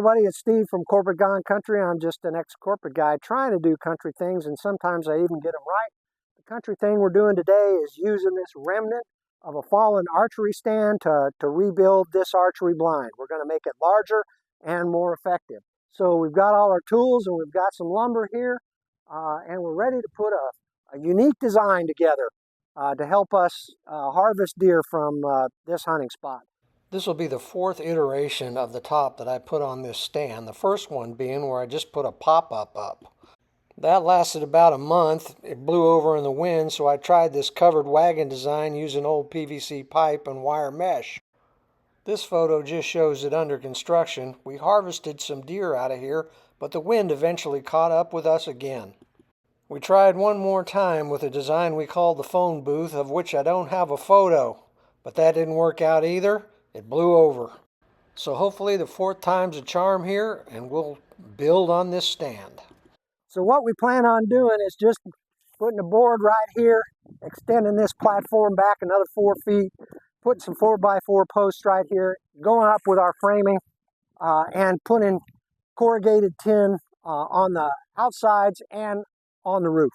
everybody, it's Steve from Corporate Gone Country. I'm just an ex-corporate guy trying to do country things, and sometimes I even get them right. The country thing we're doing today is using this remnant of a fallen archery stand to rebuild this archery blind. We're going to make it larger and more effective. So we've got all our tools and we've got some lumber here, and we're ready to put a unique design together to help us harvest deer from this hunting spot. This will be the fourth iteration of the top that I put on this stand, the first one being where I just put a pop-up up. That lasted about a month. It blew over in the wind, so I tried this covered wagon design using old PVC pipe and wire mesh. This photo just shows it under construction. We harvested some deer out of here, but the wind eventually caught up with us again. We tried one more time with a design we called the phone booth, of which I don't have a photo, but that didn't work out either. It blew over. So hopefully the fourth time's a charm here, and we'll build on this stand. So what we plan on doing is just putting a board right here, extending this platform back another 4 feet, putting some 4x4 posts right here, going up with our framing, and putting corrugated tin on the outsides and on the roof.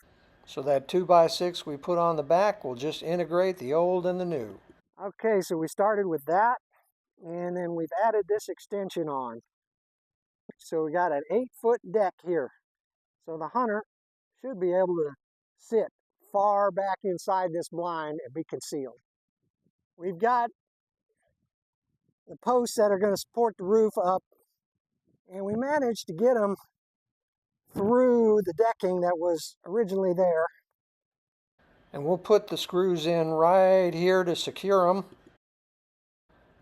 So that 2x6 we put on the back will just integrate the old and the new. Okay, so we started with that, and then we've added this extension on. So we got an 8-foot deck here. So the hunter should be able to sit far back inside this blind and be concealed. We've got the posts that are going to support the roof up, and we managed to get them through the decking that was originally there. And we'll put the screws in right here to secure them.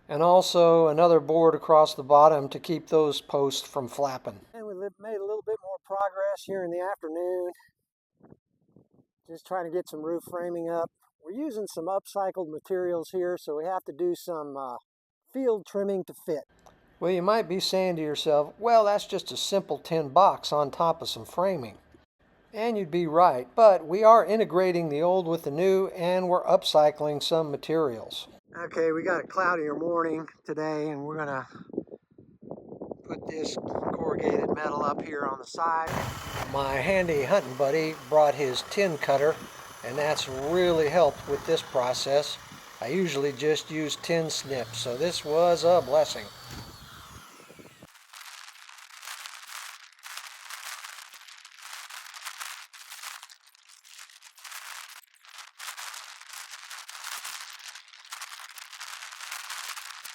And also another board across the bottom to keep those posts from flapping. And we made a little bit more progress here in the afternoon. Just trying to get some roof framing up. We're using some upcycled materials here, so we have to do some field trimming to fit. Well, you might be saying to yourself, well, that's just a simple tin box on top of some framing. And you'd be right, but we are integrating the old with the new, and we're upcycling some materials. Okay, we got a cloudier morning today, and we're gonna put this corrugated metal up here on the side. My handy hunting buddy brought his tin cutter, and that's really helped with this process. I usually just use tin snips, so this was a blessing.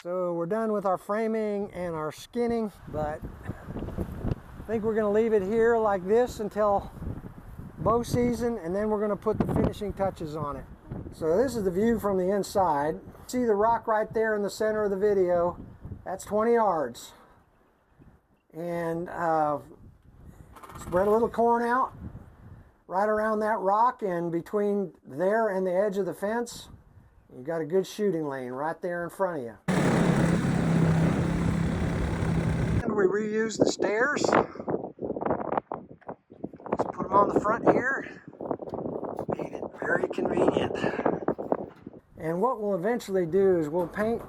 So we're done with our framing and our skinning, but I think we're going to leave it here like this until bow season, and then we're going to put the finishing touches on it. So this is the view from the inside. See the rock right there in the center of the video? That's 20 yards. And spread a little corn out right around that rock, and between there and the edge of the fence, you've got a good shooting lane right there in front of you. We reuse the stairs. Just put them on the front here. Made it very convenient. And what we'll eventually do is we'll paint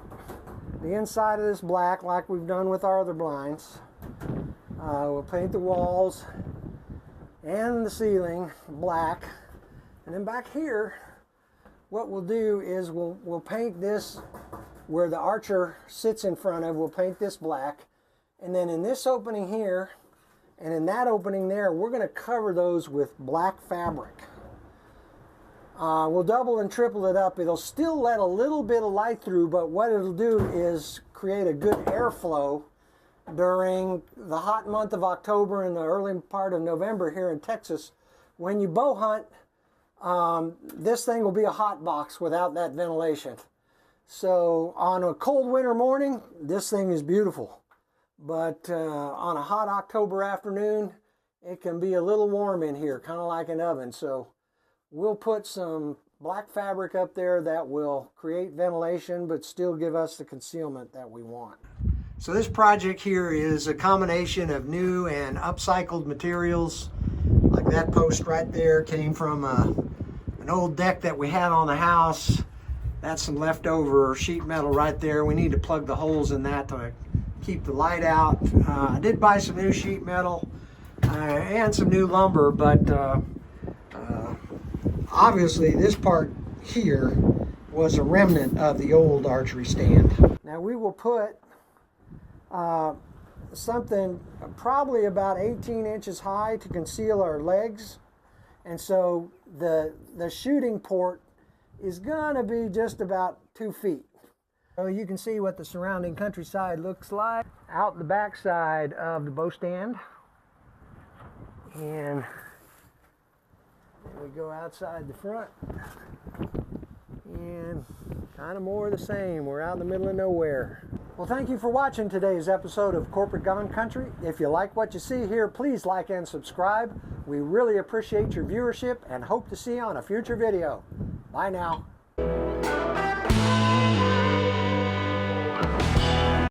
the inside of this black like we've done with our other blinds. We'll paint the walls and the ceiling black. And then back here, what we'll do is we'll paint this where the archer sits in front of. We'll paint this black. And then in this opening here, and in that opening there, we're going to cover those with black fabric. We'll double and triple it up. It'll still let a little bit of light through, but what it'll do is create a good airflow during the hot month of October and the early part of November here in Texas. When you bow hunt, this thing will be a hot box without that ventilation. So on a cold winter morning, this thing is beautiful. But on a hot October afternoon, it can be a little warm in here, kind of like an oven. So we'll put some black fabric up there that will create ventilation, but still give us the concealment that we want. So this project here is a combination of new and upcycled materials. Like that post right there came from an old deck that we had on the house. That's some leftover sheet metal right there. We need to plug the holes in that to keep the light out. I did buy some new sheet metal and some new lumber, but obviously this part here was a remnant of the old archery stand. Now we will put something probably about 18 inches high to conceal our legs, and so the shooting port is gonna be just about 2 feet. So you can see what the surrounding countryside looks like out the back side of the bow stand. And we go outside the front, and kind of more of the same. We're out in the middle of nowhere. Well, thank you for watching today's episode of Corporate Gun Country. If you like what you see here, please like and subscribe. We really appreciate your viewership and hope to see you on a future video. Bye now.